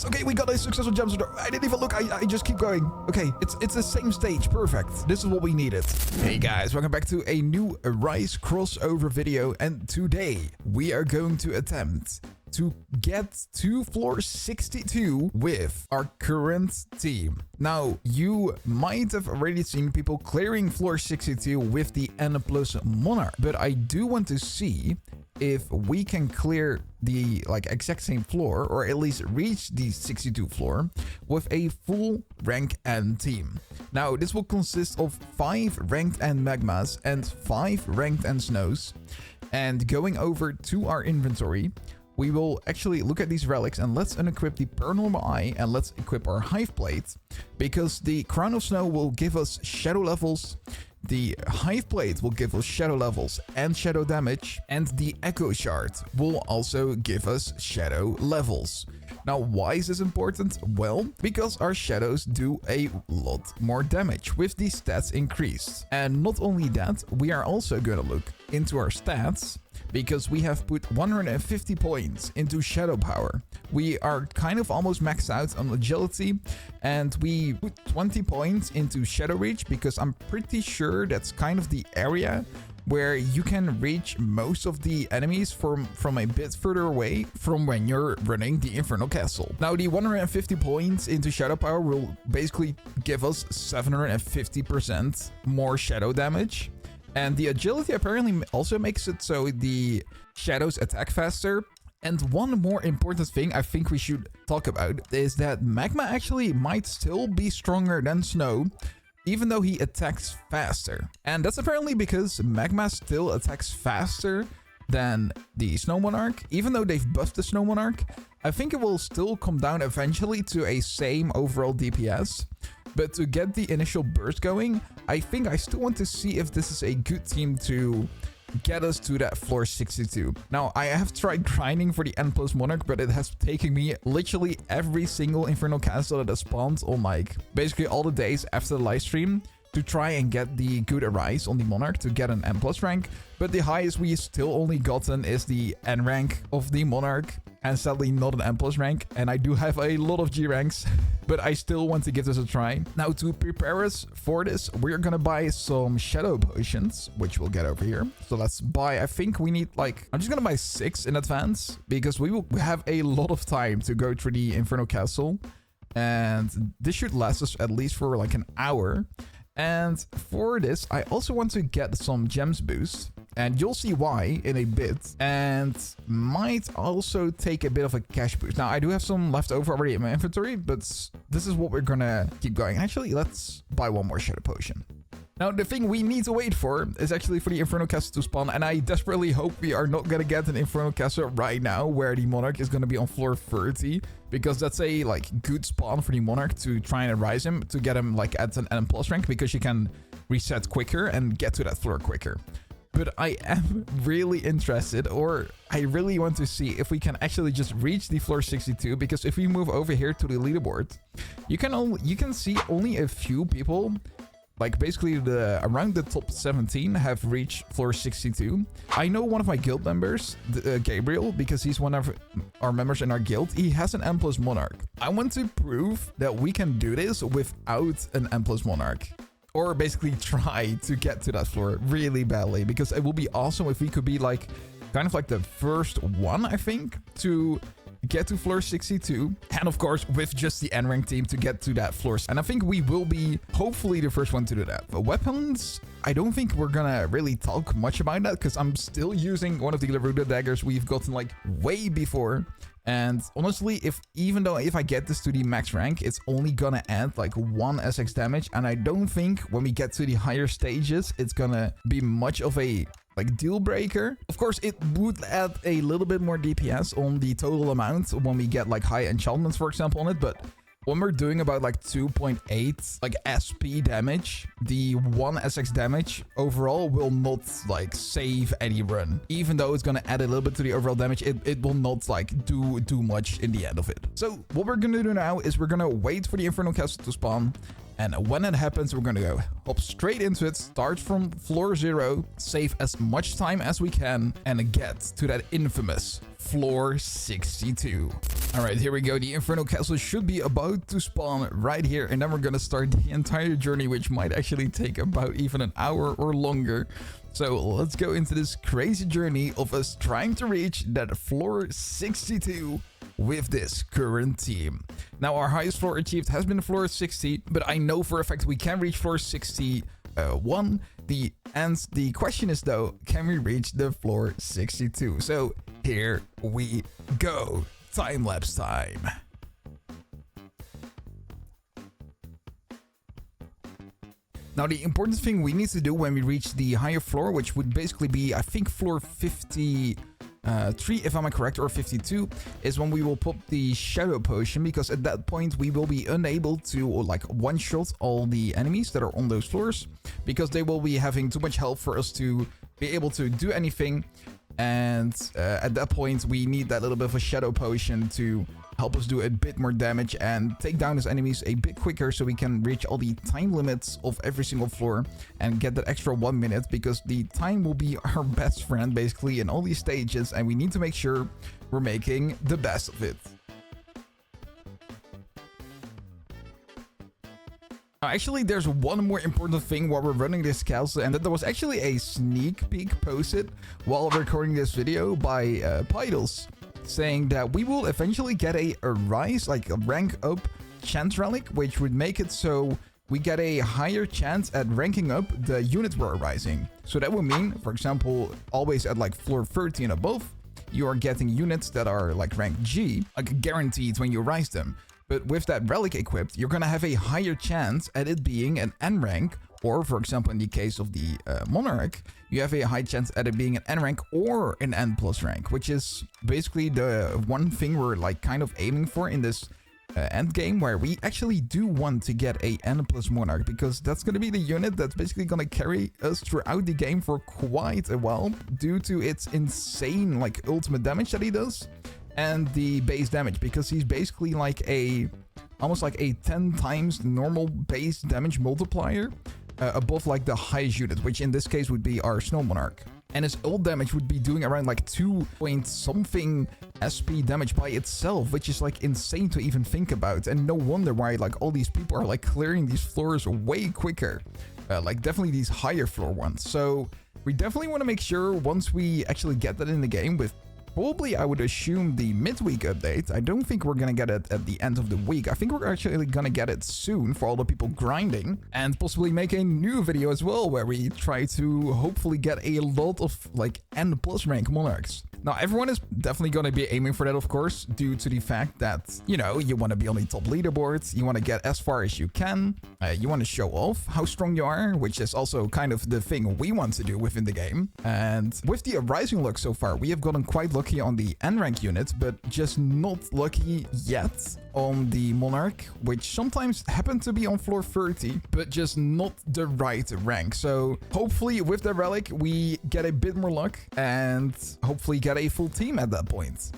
Yes. Okay, we got a successful jump door. I didn't even look. I just keep going. Okay, it's the same stage. Perfect. This is what we needed. Hey guys, welcome back to a new Rise crossover video. And today we are going to attempt to get to floor 62 with our current team. Now, you might have already seen people clearing floor 62 with the N Monarch, but I do want to see if we can clear the exact same floor, or at least reach the 62 floor with a full rank N team. Now, this will consist of 5 ranked N magmas and 5 ranked N snows. And going over to our inventory, we will actually look at these relics, and let's unequip the paranormal eye and let's equip our hive plate, because the crown of snow will give us shadow levels, the hive plate will give us shadow levels and shadow damage, and the echo shard will also give us shadow levels. Now, why is this important? Well, because our shadows do a lot more damage with the stats increased. And not only that, we are also going to look into our stats, because we have put 150 points into shadow power. We are kind of almost maxed out on agility, and we put 20 points into shadow reach, because I'm pretty sure that's kind of the area where you can reach most of the enemies from a bit further away from when you're running the Infernal Castle. Now, the 150 points into shadow power will basically give us 750% more shadow damage. And the agility apparently also makes it so the shadows attack faster. And one more important thing I think we should talk about is that magma actually might still be stronger than snow, even though he attacks faster. And that's apparently because magma still attacks faster than the Snow Monarch. Even though they've buffed the Snow Monarch, I think it will still come down eventually to a same overall DPS. But to get the initial burst going, I think I still want to see if this is a good team to get us to that floor 62. Now, I have tried grinding for the N Monarch, but it has taken me literally every single Infernal Castle that has spawned on basically all the days after the live stream to try and get the good Arise on the Monarch to get an N+ rank. But the highest we still only gotten is the N rank of the Monarch, and sadly not an N+ rank. And I do have a lot of G ranks, but I still want to give this a try. Now, to prepare us for this, we're gonna buy some shadow potions, which we'll get over here. So let's buy, I think we need I'm just gonna buy 6 in advance, because we will have a lot of time to go through the Infernal Castle. And this should last us at least for an hour. And for this, I also want to get some gems boost, and you'll see why in a bit, and might also take a bit of a cash boost. Now, I do have some left over already in my inventory, but this is what we're gonna keep going. Actually, let's buy one more shadow potion. Now, the thing we need to wait for is actually for the Infernal Castle to spawn, and I desperately hope we are not gonna get an Infernal Castle right now where the Monarch is gonna be on floor 30, because that's a good spawn for the Monarch to try and rise him, to get him at an N+ rank, because you can reset quicker and get to that floor quicker. But I am really interested, or I really want to see if we can actually just reach the floor 62, because if we move over here to the leaderboard, you can see only a few people, basically around the top 17 have reached floor 62. I know one of my guild members, Gabriel, because he's one of our members in our guild. He has an N+ Monarch. I want to prove that we can do this without an N+ Monarch, or basically try to get to that floor really badly, because it will be awesome if we could be kind of the first one, I think, to get to floor 62, and of course with just the N rank team to get to that floor. And I think we will be hopefully the first one to do that. But weapons, I don't think we're gonna really talk much about that, because I'm still using one of the Laruda daggers we've gotten way before. And honestly, if I get this to the max rank, it's only gonna add 1 SX damage, and I don't think when we get to the higher stages it's gonna be much of a deal breaker. Of course, it would add a little bit more DPS on the total amount when we get high enchantments, for example, on it, but when we're doing about 2.8 SP damage, the 1 SX damage overall will not save any run. Even though it's gonna add a little bit to the overall damage, it will not do much in the end of it. So what we're gonna do now is we're gonna wait for the Infernal Castle to spawn, And when that happens, we're gonna go hop straight into it, start from floor 0, save as much time as we can, and get to that infamous floor 62. Alright, here we go. The Infernal Castle should be about to spawn right here, and then we're gonna start the entire journey, which might actually take about even an hour or longer. So let's go into this crazy journey of us trying to reach that floor 62 with this current team. Now, our highest floor achieved has been floor 60, but I know for a fact we can reach floor 61. The question is though, can we reach the floor 62? So here we go. Time lapse time. Now, the important thing we need to do when we reach the higher floor, which would basically be, I think, floor 53, if I'm correct, or 52, is when we will pop the shadow potion, because at that point we will be unable to like one-shot all the enemies that are on those floors, because they will be having too much health for us to be able to do anything. And at that point we need that little bit of a shadow potion to help us do a bit more damage and take down those enemies a bit quicker, so we can reach all the time limits of every single floor and get that extra 1 minute, because the time will be our best friend basically in all these stages, and we need to make sure we're making the best of it. Now, actually, there's one more important thing while we're running this castle, and that there was actually a sneak peek posted while recording this video by Pidles, saying that we will eventually get a rise, like a rank up chance relic, which would make it so we get a higher chance at ranking up the units we're rising. So that would mean, for example, always at like floor 30 and above, you are getting units that are like rank G, like guaranteed when you rise them. But with that relic equipped, you're gonna have a higher chance at it being an N rank, or for example, in the case of the Monarch, you have a high chance at it being an N rank or an N plus rank, which is basically the one thing we're like kind of aiming for in this end game, where we actually do want to get a N plus Monarch, because that's going to be the unit that's basically going to carry us throughout the game for quite a while, due to its insane like ultimate damage that he does and the base damage, because he's basically like almost like a 10 times normal base damage multiplier above like the highest unit, which in this case would be our Snow Monarch. And his ult damage would be doing around like 2 point something SP damage by itself, which is like insane to even think about. And no wonder why like all these people are like clearing these floors way quicker, like definitely these higher floor ones. So we definitely want to make sure once we actually get that in the game with probably, I would assume, the midweek update. I don't think we're gonna get it at the end of the week. I think we're actually gonna get it soon for all the people grinding, and possibly make a new video as well where we try to hopefully get a lot of like N plus rank monarchs. Now, everyone is definitely going to be aiming for that, of course, due to the fact that, you know, you want to be on the top leaderboards, you want to get as far as you can, you want to show off how strong you are, which is also kind of the thing we want to do within the game. And with the rising luck so far, we have gotten quite lucky on the N rank units, but just not lucky yet on the Monarch, which sometimes happen to be on floor 30, but just not the right rank. So hopefully with the relic, we get a bit more luck and hopefully get a full team at that point.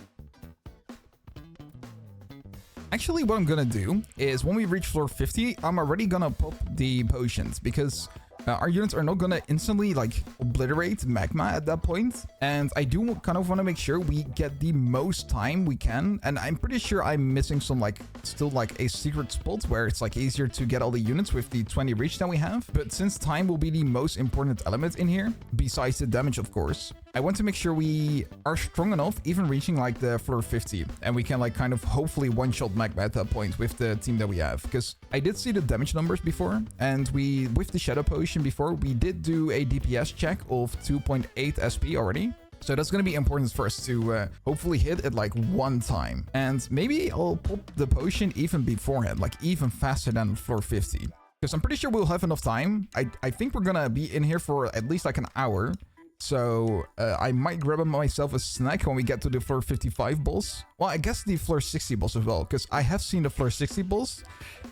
Actually, what I'm gonna do is when we reach floor 50, I'm already gonna pop the potions, because our units are not gonna instantly like obliterate magma at that point, and I do kind of want to make sure we get the most time we can. And I'm pretty sure I'm missing some like still like a secret spot where it's like easier to get all the units with the 20 reach that we have. But since time will be the most important element in here, besides the damage of course, I want to make sure we are strong enough even reaching like the floor 50, and we can like kind of hopefully one-shot magma at that point with the team that we have. Because I did see the damage numbers before, and we with the shadow potion before, we did do a DPS check of 2.8 SP already. So that's going to be important for us to hopefully hit it like one time. And maybe I'll pop the potion even beforehand, like even faster than floor 50. Because I'm pretty sure we'll have enough time. I think we're going to be in here for at least like an hour. So I might grab myself a snack when we get to the floor 55 boss. Well, I guess the floor 60 boss as well, because I have seen the floor 60 boss,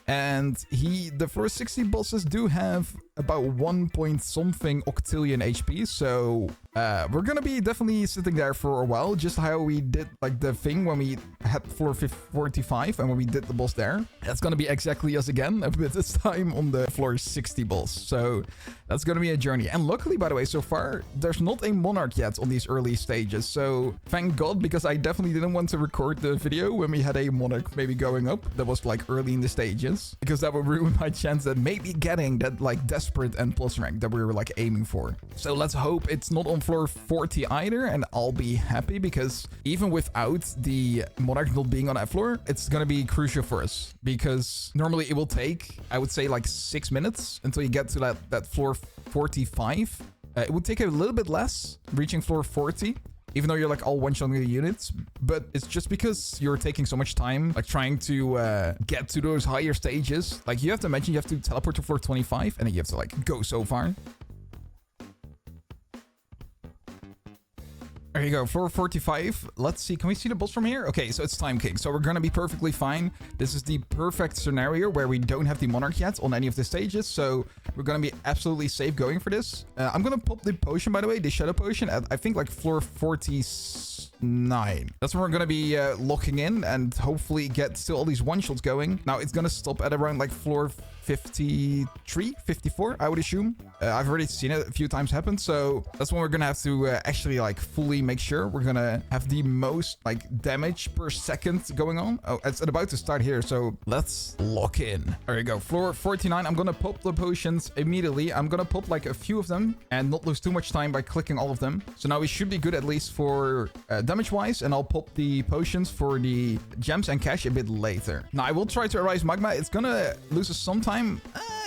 and the floor 60 bosses do have about 1 point something octillion HP. So we're gonna be definitely sitting there for a while, just how we did like the thing when we had floor 45 and when we did the boss there. That's gonna be exactly us again, but this time on the floor 60 boss. So that's gonna be a journey. And luckily, by the way, so far there's not a Monarch yet on these early stages. So thank God, because I definitely didn't want to record the video when we had a Monarch maybe going up that was like early in the stages, because that would ruin my chance at maybe getting that like desperate N+ rank that we were like aiming for. So let's hope it's not on floor 40 either, and I'll be happy, because even without the Monarch not being on that floor, it's gonna be crucial for us, because normally it will take, I would say, like 6 minutes until you get to that floor 45. It would take a little bit less reaching floor 40, even though you're like all one-shotting the units, but it's just because you're taking so much time, like trying to get to those higher stages. Like you have to imagine you have to teleport to floor 25, and then you have to like go so far. There you go, floor 45. Let's see, can we see the boss from here? Okay, so it's Time King, so we're gonna be perfectly fine. This is the perfect scenario where we don't have the Monarch yet on any of the stages, so we're gonna be absolutely safe going for this. I'm gonna pop the potion, by the way, the Shadow Potion, at I think like floor 49. That's where we're gonna be locking in and hopefully get still all these one-shots going. Now, it's gonna stop at around like floor 53, 54, I would assume. I've already seen it a few times happen, so that's when we're gonna have to actually like fully make sure we're gonna have the most like damage per second going on. Oh, it's about to start here, so let's lock in. There you go, floor 49. I'm gonna pop the potions immediately. I'm gonna pop like a few of them and not lose too much time by clicking all of them. So now we should be good at least for damage wise, and I'll pop the potions for the gems and cash a bit later. Now I will try to arise Magma. It's gonna lose us some time.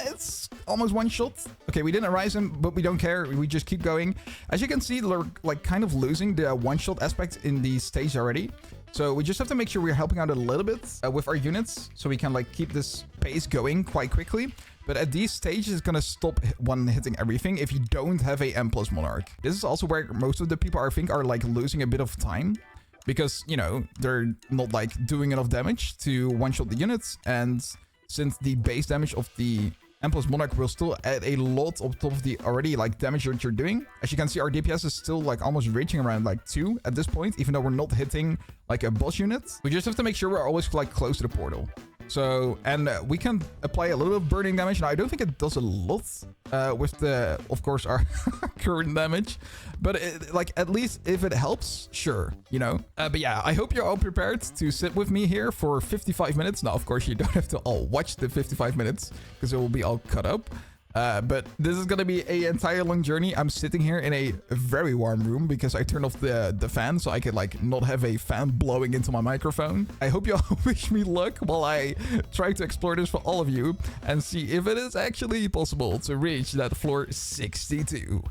It's almost one shot. Okay, we didn't arise him, but we don't care. We just keep going. As you can see, we're like kind of losing the one-shot aspect in the stage already. So we just have to make sure we're helping out a little bit with our units, so we can like keep this pace going quite quickly. But at these stages, it's gonna stop one hitting everything if you don't have a N+ Monarch. This is also where most of the people I think are like losing a bit of time, because, you know, they're not like doing enough damage to one-shot the units, and since the base damage of the N+ Monarch will still add a lot on top of the already like damage that you're doing. As you can see, our DPS is still like almost reaching around like 2 at this point, even though we're not hitting like a boss unit. We just have to make sure we're always like close to the portal. So, and we can apply a little bit of burning damage. Now, I don't think it does a lot with the, of course, our current damage. But like, at least if it helps, sure, you know. But yeah, I hope you're all prepared to sit with me here for 55 minutes. Now, of course, you don't have to all watch the 55 minutes because it will be all cut up. But this is gonna be an entire long journey. I'm sitting here in a very warm room because I turned off the fan, so I could like not have a fan blowing into my microphone. I hope you all wish me luck while I try to explore this for all of you and see if it is actually possible to reach that floor 62.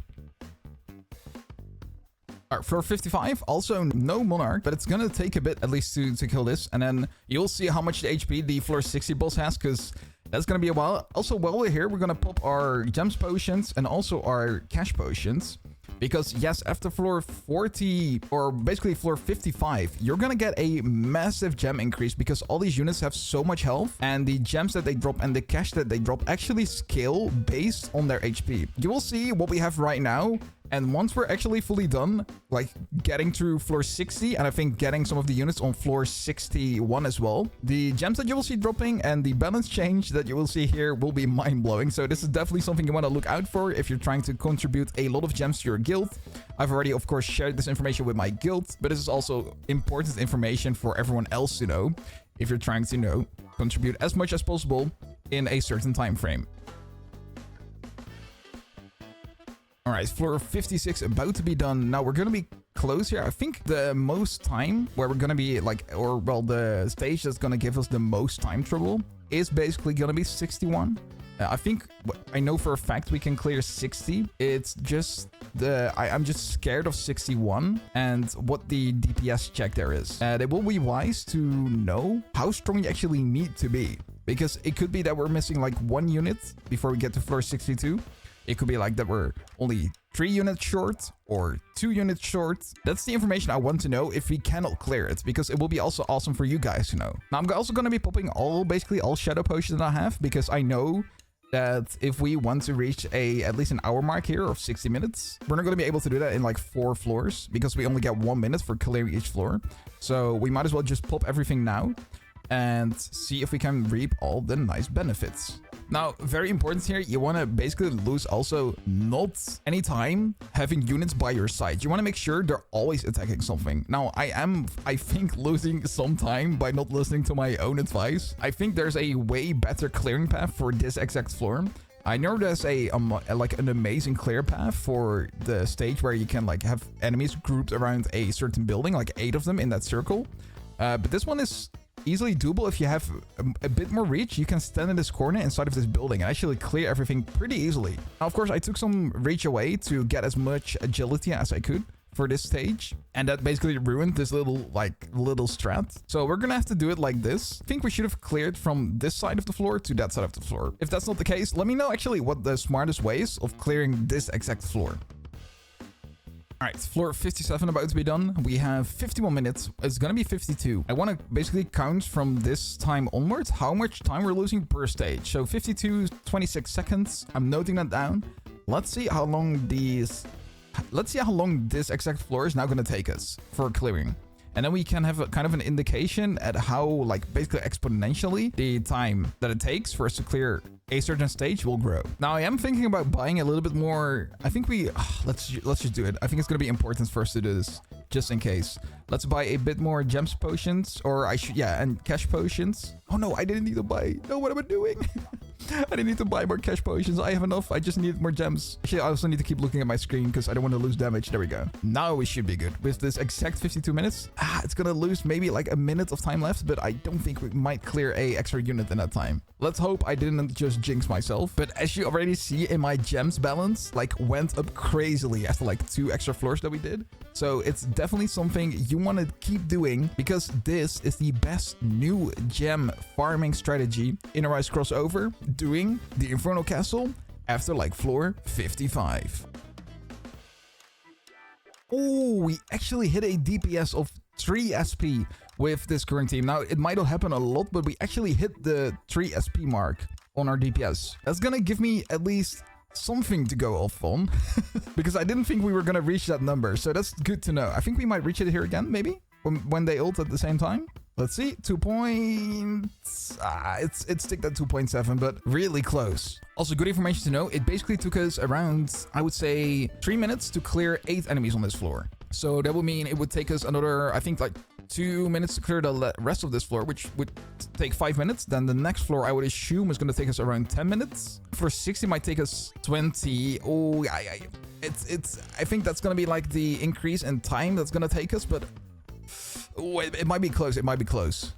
Alright, floor 55, also no Monarch, but it's gonna take a bit at least to kill this, and then you'll see how much the HP the floor 60 boss has, because that's gonna be a while. Also, while we're here, we're gonna pop our gems potions and also our cash potions. Because yes, after floor 40, or basically floor 55, you're gonna get a massive gem increase because all these units have so much health, and the gems that they drop and the cash that they drop actually scale based on their HP. You will see what we have right now. And once we're actually fully done, like getting through floor 60, and I think getting some of the units on floor 61 as well, the gems that you will see dropping and the balance change that you will see here will be mind-blowing. So this is definitely something you want to look out for if you're trying to contribute a lot of gems to your guild. I've already, of course, shared this information with my guild, but this is also important information for everyone else to know if you're trying to, you know, contribute as much as possible in a certain time frame. All right, floor 56 about to be done. Now we're going to be close here. I think the most time where we're going to be like, or well, the stage that's going to give us the most time trouble is basically going to be 61. I think, I know for a fact we can clear 60. It's just I'm just scared of 61 and what the DPS check there is. It will be wise to know how strong you actually need to be, because it could be that we're missing like one unit before we get to floor 62. It could be like that we're only 3 units short or 2 units short. That's the information I want to know if we cannot clear it, because it will be also awesome for you guys to know. Now, I'm also going to be popping basically all shadow potions that I have, because I know that if we want to reach at least an hour mark here of 60 minutes, we're not going to be able to do that in like 4 floors, because we only get 1 minute for clearing each floor. So we might as well just pop everything now and see if we can reap all the nice benefits. Now, very important here, you want to basically lose also not any time having units by your side. You want to make sure they're always attacking something. Now, I think, losing some time by not listening to my own advice. I think there's a way better clearing path for this exact floor. I know there's like an amazing clear path for the stage where you can like have enemies grouped around a certain building, like 8 of them in that circle. But this one is easily doable. If you have a bit more reach, you can stand in this corner inside of this building and actually clear everything pretty easily. Now, of course, I took some reach away to get as much agility as I could for this stage, and that basically ruined this little strat. So we're gonna have to do it like this. I think we should have cleared from this side of the floor to that side of the floor. If that's not the case, let me know actually what the smartest way is of clearing this exact floor. Alright, floor 57 about to be done. We have 51 minutes. It's gonna be 52. I want to basically count from this time onwards how much time we're losing per stage. So 52, 26 seconds. I'm noting that down. Let's see how long this exact floor is now gonna take us for clearing. And then we can have a kind of an indication at how, like, basically exponentially the time that it takes for us to clear a certain stage will grow. Now, I am thinking about buying a little bit more. I think let's just do it. I think it's going to be important for us to do this, just in case. Let's buy a bit more gems potions, or and cash potions. Oh no, I didn't need to buy. No, what am I doing? I didn't need to buy more cash potions. I have enough. I just needed more gems. Actually, I also need to keep looking at my screen because I don't want to lose damage. There we go. Now we should be good. With this exact 52 minutes, it's going to lose maybe like a minute of time left, but I don't think we might clear a extra unit in that time. Let's hope I didn't just jinx myself. But as you already see in my gems balance, like went up crazily after like 2 extra floors that we did. So it's definitely something you want to keep doing, because this is the best new gem farming strategy in a Rise crossover, doing the Infernal Castle after like floor 55. Oh, we actually hit a DPS of 3 SP with this current team. Now, it might not happen a lot, but we actually hit the 3 SP mark on our DPS. That's gonna give me at least something to go off on, because I didn't think we were gonna reach that number, so that's good to know. I think we might reach it here again, maybe, when they ult at the same time. Let's see, 2 points. It's ticked at 2.7, but really close. Also, good information to know, it basically took us around, I would say, 3 minutes to clear 8 enemies on this floor. So that would mean it would take us another, I think, like 2 minutes to clear the rest of this floor, which would take 5 minutes. Then the next floor, I would assume, is going to take us around 10 minutes. For 60 might take us 20. Oh, I think that's going to be like the increase in time that's going to take us, but oh, it might be close. It might be close.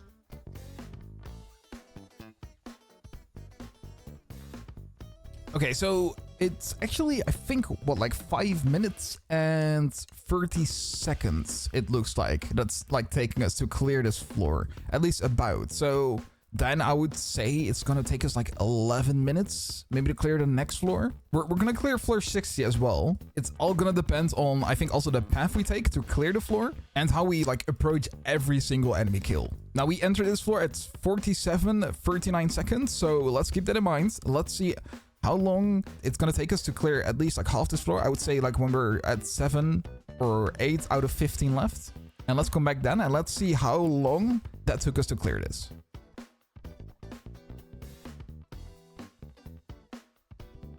Okay, so it's actually, I think, what, like 5 minutes and 30 seconds, it looks like. That's like taking us to clear this floor, at least about. So then I would say it's gonna take us like 11 minutes, maybe, to clear the next floor. We're gonna clear floor 60 as well. It's all gonna depend on, I think, also the path we take to clear the floor and how we like approach every single enemy kill. Now, we enter this floor at 47-39 seconds, so let's keep that in mind. Let's see how long it's gonna take us to clear at least like half this floor. I would say like when we're at 7 or 8 out of 15 left. And let's come back then and let's see how long that took us to clear this.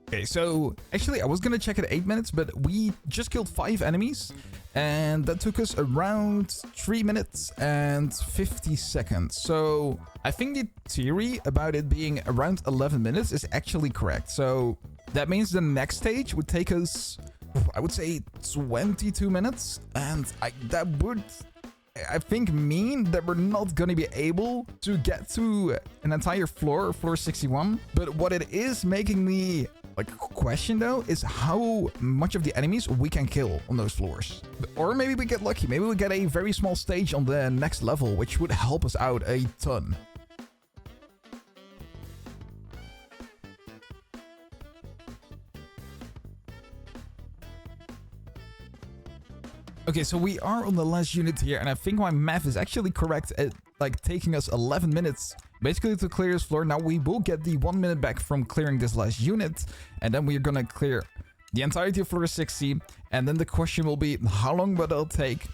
Okay, so actually I was gonna check at 8 minutes, but we just killed 5 enemies, and that took us around 3 minutes and 50 seconds. So I think the theory about it being around 11 minutes is actually correct. So that means the next stage would take us, I would say, 22 minutes, and that would, I think, mean that we're not gonna be able to get to an entire floor, floor 61. But what it is making me like question though is how much of the enemies we can kill on those floors. Or maybe we get lucky, maybe we get a very small stage on the next level, which would help us out a ton. Okay, so we are on the last unit here, and I think my math is actually correct at like taking us 11 minutes basically to clear this floor. Now we will get the 1 minute back from clearing this last unit, and then we're gonna clear the entirety of floor 60, and then the question will be how long will it take,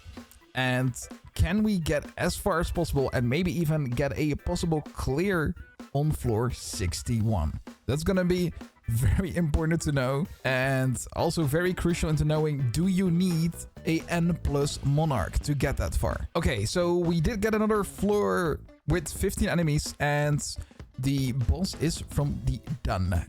and can we get as far as possible and maybe even get a possible clear on floor 61. That's gonna be very important to know, and also very crucial into knowing, do you need a N+ Monarch to get that far? Okay, so we did get another floor with 15 enemies, and the boss is from the done.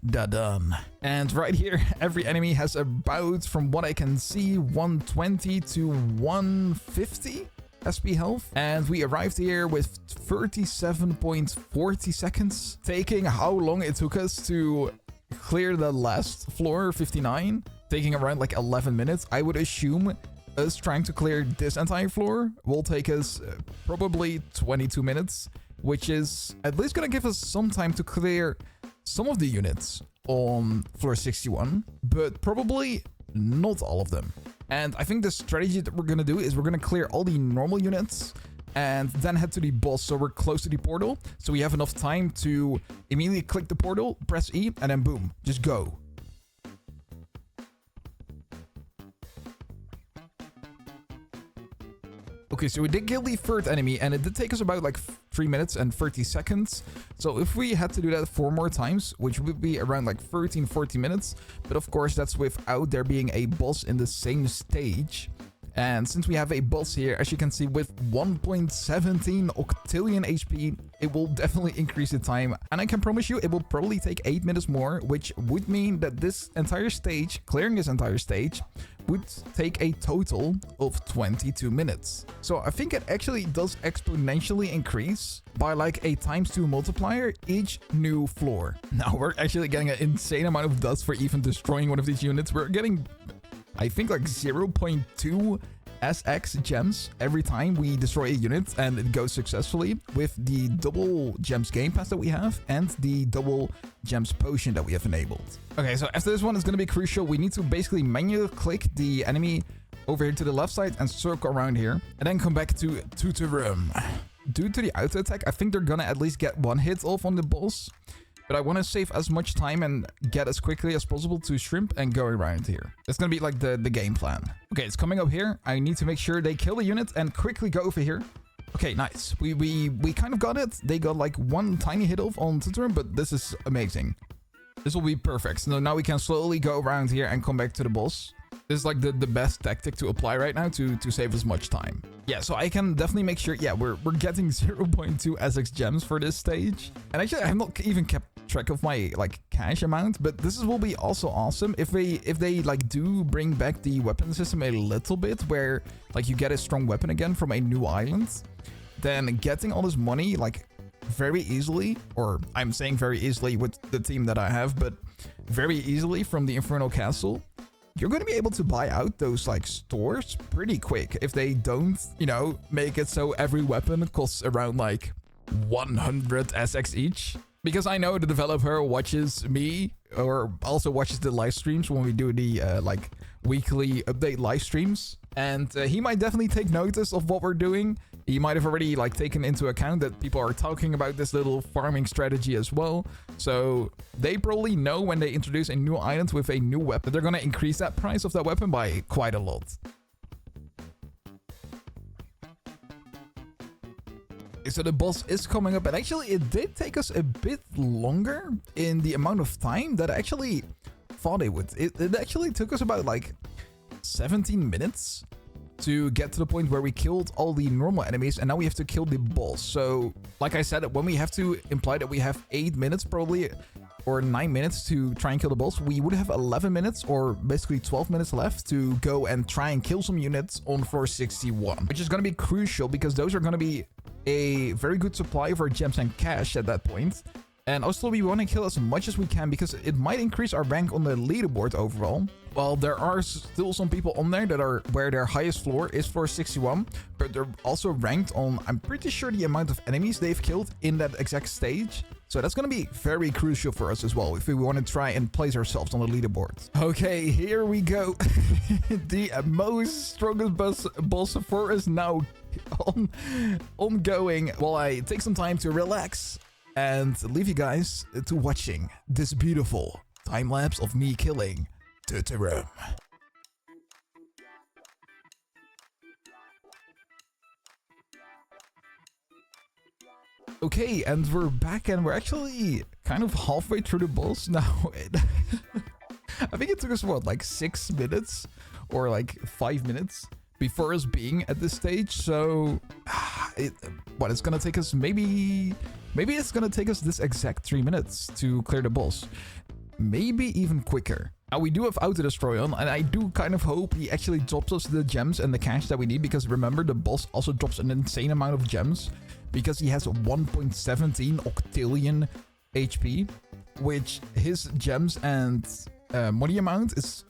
And right here, every enemy has about, from what I can see, 120 to 150 SP health, and we arrived here with 37.40 seconds, taking how long it took us to clear the last floor, 59, taking around like 11 minutes. I would assume us trying to clear this entire floor will take us probably 22 minutes, which is at least gonna give us some time to clear some of the units on floor 61, but probably not all of them. And I think the strategy that we're gonna do is we're gonna clear all the normal units and then head to the boss, so we're close to the portal, so we have enough time to immediately click the portal, press E, and then boom, just go. Okay, so we did kill the third enemy, and it did take us about like 3 minutes and 30 seconds. So if we had to do that 4 more times, which would be around like 13-14 minutes, but of course that's without there being a boss in the same stage. And since we have a boss here, as you can see, with 1.17 octillion HP, it will definitely increase the time. And I can promise you, it will probably take 8 minutes more, which would mean that this entire stage, clearing this entire stage, would take a total of 22 minutes. So I think it actually does exponentially increase by like a ×2 multiplier each new floor. Now we're actually getting an insane amount of dust for even destroying one of these units. We're getting, I think, like 0.2 SX gems every time we destroy a unit, and it goes successfully with the double gems game pass that we have and the double gems potion that we have enabled. Okay, so after this one is going to be crucial. We need to basically manually click the enemy over here to the left side and circle around here, and then come back to room. Due to the auto attack, I think they're gonna at least get one hit off on the boss. But I want to save as much time and get as quickly as possible to shrimp and go around here. That's going to be like the game plan. Okay, it's coming up here. I need to make sure they kill the unit and quickly go over here. Okay, nice. We kind of got it. They got like one tiny hit off on Tutorum, but this is amazing. This will be perfect. So now we can slowly go around here and come back to the boss. This is like the best tactic to apply right now to save as much time. Yeah, so I can definitely make sure, yeah, we're getting 0.2 SX gems for this stage. And actually, I have not even kept track of my like cash amount, but this will be also awesome if they like do bring back the weapon system a little bit, where like you get a strong weapon again from a new island. Then getting all this money like very easily, or I'm saying very easily with the team that I have, but very easily from the Infernal Castle, you're going to be able to buy out those like stores pretty quick if they don't, you know, make it so every weapon costs around like 100 SX each. Because I know the developer watches me, or also watches the live streams when we do the like weekly update live streams, and he might definitely take notice of what we're doing. He might have already like taken into account that people are talking about this little farming strategy as well. So they probably know when they introduce a new island with a new weapon, they're gonna increase that price of that weapon by quite a lot. So the boss is coming up, and actually it did take us a bit longer in the amount of time that I actually thought it would. It actually took us about like 17 minutes to get to the point where we killed all the normal enemies, and now we have to kill the boss. So like I said, when we have to imply that we have 8 minutes probably, or 9 minutes to try and kill the boss, we would have 11 minutes or basically 12 minutes left to go and try and kill some units on floor 61, which is going to be crucial because those are going to be a very good supply of our gems and cash at that point. And also we want to kill as much as we can because it might increase our rank on the leaderboard overall. Well, there are still some people on there that are where their highest floor is floor 61, but they're also ranked on, I'm pretty sure, the amount of enemies they've killed in that exact stage. So that's going to be very crucial for us as well if we want to try and place ourselves on the leaderboard. Okay, here we go. The most strongest boss for us now ongoing while I take some time to relax and leave you guys to watching this beautiful time lapse of me killing Tutorum. Okay, and we're back, and we're actually kind of halfway through the boss now. I think it took us, what, like 6 minutes or like 5 minutes before us being at this stage. So, it's gonna take us maybe it's gonna take us this exact 3 minutes to clear the boss. Maybe even quicker. Now, we do have Auto Destroy on, and I do kind of hope he actually drops us the gems and the cash that we need, because remember, the boss also drops an insane amount of gems, because he has 1.17 octillion HP, which his gems and money amount is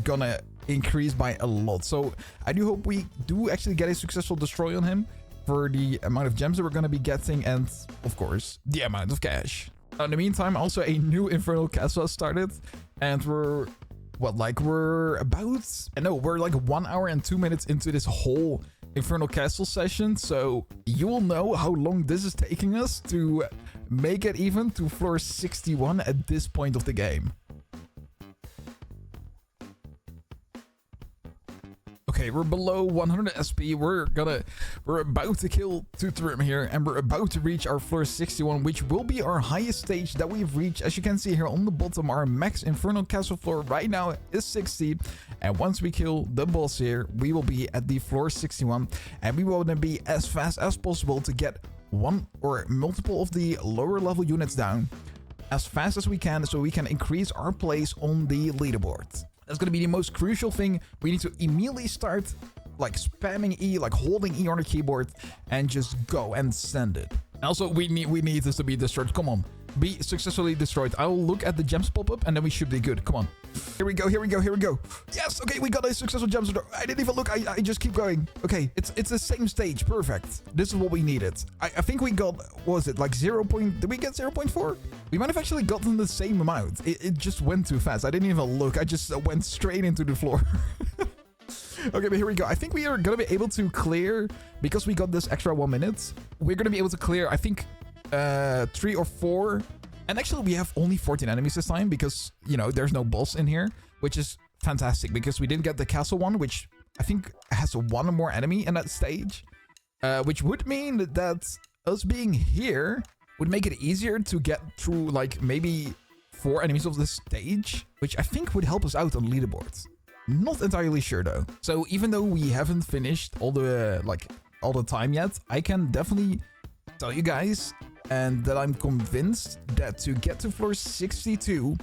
gonna increase by a lot. So I do hope we do actually get a successful destroy on him for the amount of gems that we're gonna be getting, and of course the amount of cash. In the meantime, also a new Infernal Castle has started, and we're like 1 hour and 2 minutes into this whole Infernal Castle session, so you will know how long this is taking us to make it even to floor 61 at this point of the game. Okay, we're below 100 SP. We're about to kill Tutorum here, and we're about to reach our floor 61, which will be our highest stage that we've reached. As you can see here on the bottom, our max Infernal Castle floor right now is 60, and once we kill the boss here, we will be at the floor 61, and we want to be as fast as possible to get one or multiple of the lower level units down as fast as we can, so we can increase our place on the leaderboard. That's going to be the most crucial thing. We need to immediately start like spamming E, like holding E on the keyboard, and just go and send it. And also, we need this to be destroyed. Come on, be successfully destroyed. I will look at the gems pop up, and then we should be good. Come on. Here we go. Yes, okay, we got a successful gems. I didn't even look. I just keep going. Okay, it's the same stage. Perfect. This is what we needed. I think we got, what was it, like 0. Did we get 0.4? We might have actually gotten the same amount. It just went too fast. I didn't even look. I just went straight into the floor. Okay, but here we go. I think we are going to be able to clear, because we got this extra 1 minute, we're going to be able to clear, I think, 3 or 4. And actually, we have only 14 enemies this time, because, you know, there's no boss in here, which is fantastic, because we didn't get the castle one, which I think has 1 more enemy in that stage, which would mean that us being here would make it easier to get through, like, maybe 4 enemies of this stage, which I think would help us out on leaderboards. Not entirely sure though. So even though we haven't finished all the time yet, I can definitely tell you guys, and that I'm convinced that to get to floor 62,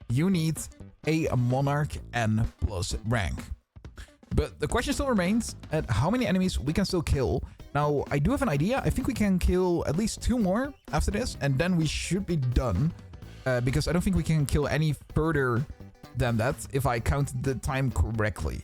you need a Monarch N+ rank. But the question still remains at how many enemies we can still kill. Now, I do have an idea. I think we can kill at least 2 more after this, and then we should be done. Because I don't think we can kill any further than that, if I counted the time correctly.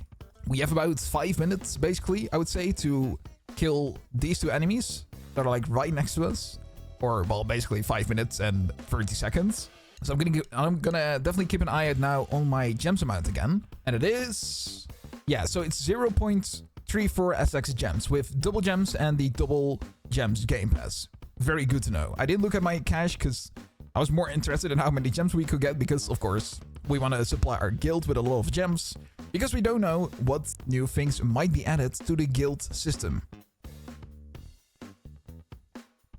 We have about 5 minutes, basically, I would say, to kill these 2 enemies that are like right next to us. Or, well, basically 5 minutes and 30 seconds. So I'm gonna definitely keep an eye out now on my gems amount again. And it is... yeah, so it's 0.34 SX gems with double gems and the double gems game pass. Very good to know. I didn't look at my cash because I was more interested in how many gems we could get, because, of course, we want to supply our guild with a lot of gems, because we don't know what new things might be added to the guild system.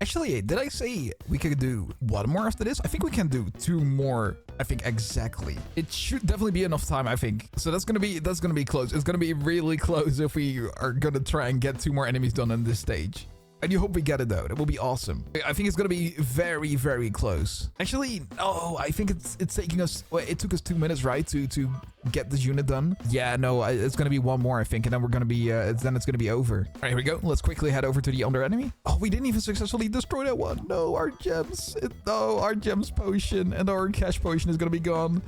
Actually, did I say we could do 1 more after this? I think we can do 2 more, I think, exactly. It should definitely be enough time, I think. So that's gonna be close. It's gonna be really close if we are gonna try and get 2 more enemies done on this stage. I do hope we get it though. That will be awesome. I think it's gonna be very, very close. Actually, no, I think it's taking us. Well, it took us 2 minutes, right, to get this unit done. Yeah, no, it's gonna be one more, I think, and then we're gonna be, then it's gonna be over. All right, here we go. Let's quickly head over to the under enemy. Oh, we didn't even successfully destroy that one. No, our gems. No, our gems potion and our cash potion is gonna be gone.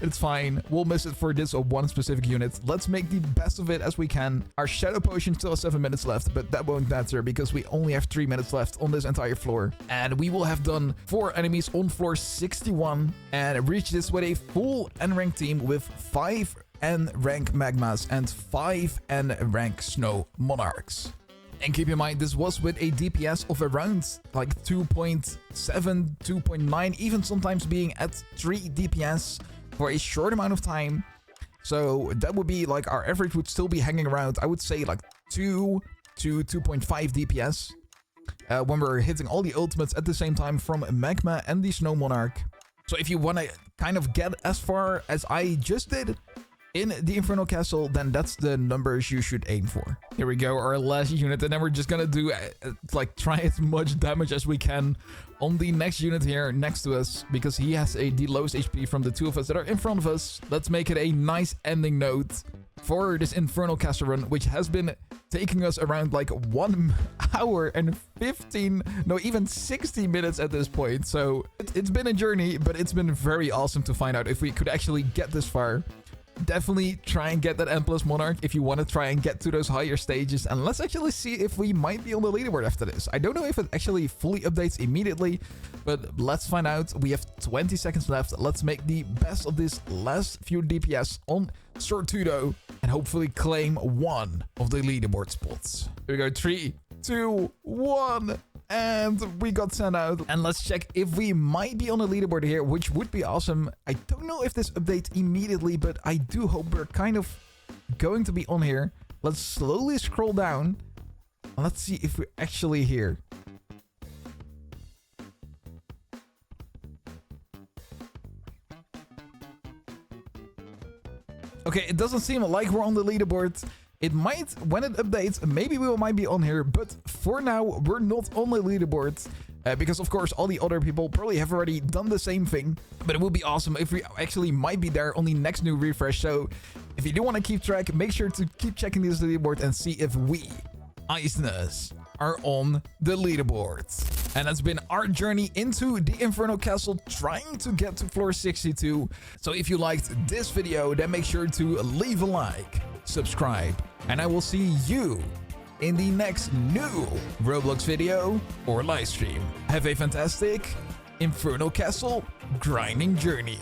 It's fine. We'll miss it for this one specific unit. Let's make the best of it as we can. Our shadow potion still has 7 minutes left, but that won't matter because we only have 3 minutes left on this entire floor. And we will have done 4 enemies on floor 61 and reach this with a full N rank team with 5 N rank magmas and 5 N rank snow monarchs. And keep in mind, this was with a DPS of around like 2.7, 2.9, even sometimes being at 3 DPS for a short amount of time. So that would be like our average would still be hanging around, I would say like 2 to 2.5 DPS when we're hitting all the ultimates at the same time from Magma and the Snow Monarch. So if you want to kind of get as far as I just did in the Infernal Castle, then that's the numbers you should aim for. Here we go, our last unit, and then we're just gonna do like try as much damage as we can on the next unit here next to us, because he has the lowest HP from the 2 of us that are in front of us. Let's make it a nice ending note for this Infernal Castle run, which has been taking us around like 1 hour and 15, no, even 60 minutes at this point. So it's been a journey, but it's been very awesome to find out if we could actually get this far. Definitely try and get that N+ Monarch if you want to try and get to those higher stages. And let's actually see if we might be on the leaderboard after this. I don't know if it actually fully updates immediately, but let's find out. We have 20 seconds left. Let's make the best of this last few DPS on Sortudo and hopefully claim one of the leaderboard spots. Here we go. 3, 2, 1. And we got sent out. And let's check if we might be on the leaderboard here, which would be awesome. I don't know if this updates immediately, but I do hope we're kind of going to be on here. Let's slowly scroll down. Let's see if we're actually here. Okay, it doesn't seem like we're on the leaderboard. It might, when it updates, maybe we might be on here, but for now, we're not on the leaderboard. Because, of course, all the other people probably have already done the same thing. But it would be awesome if we actually might be there on the next new refresh. So, if you do want to keep track, make sure to keep checking this leaderboard and see if we, Eisners, are on the leaderboard. And that's been our journey into the Infernal Castle, trying to get to floor 62. So, if you liked this video, then make sure to leave a like, subscribe, and I will see you in the next new Roblox video or live stream. Have a fantastic Infernal Castle grinding journey.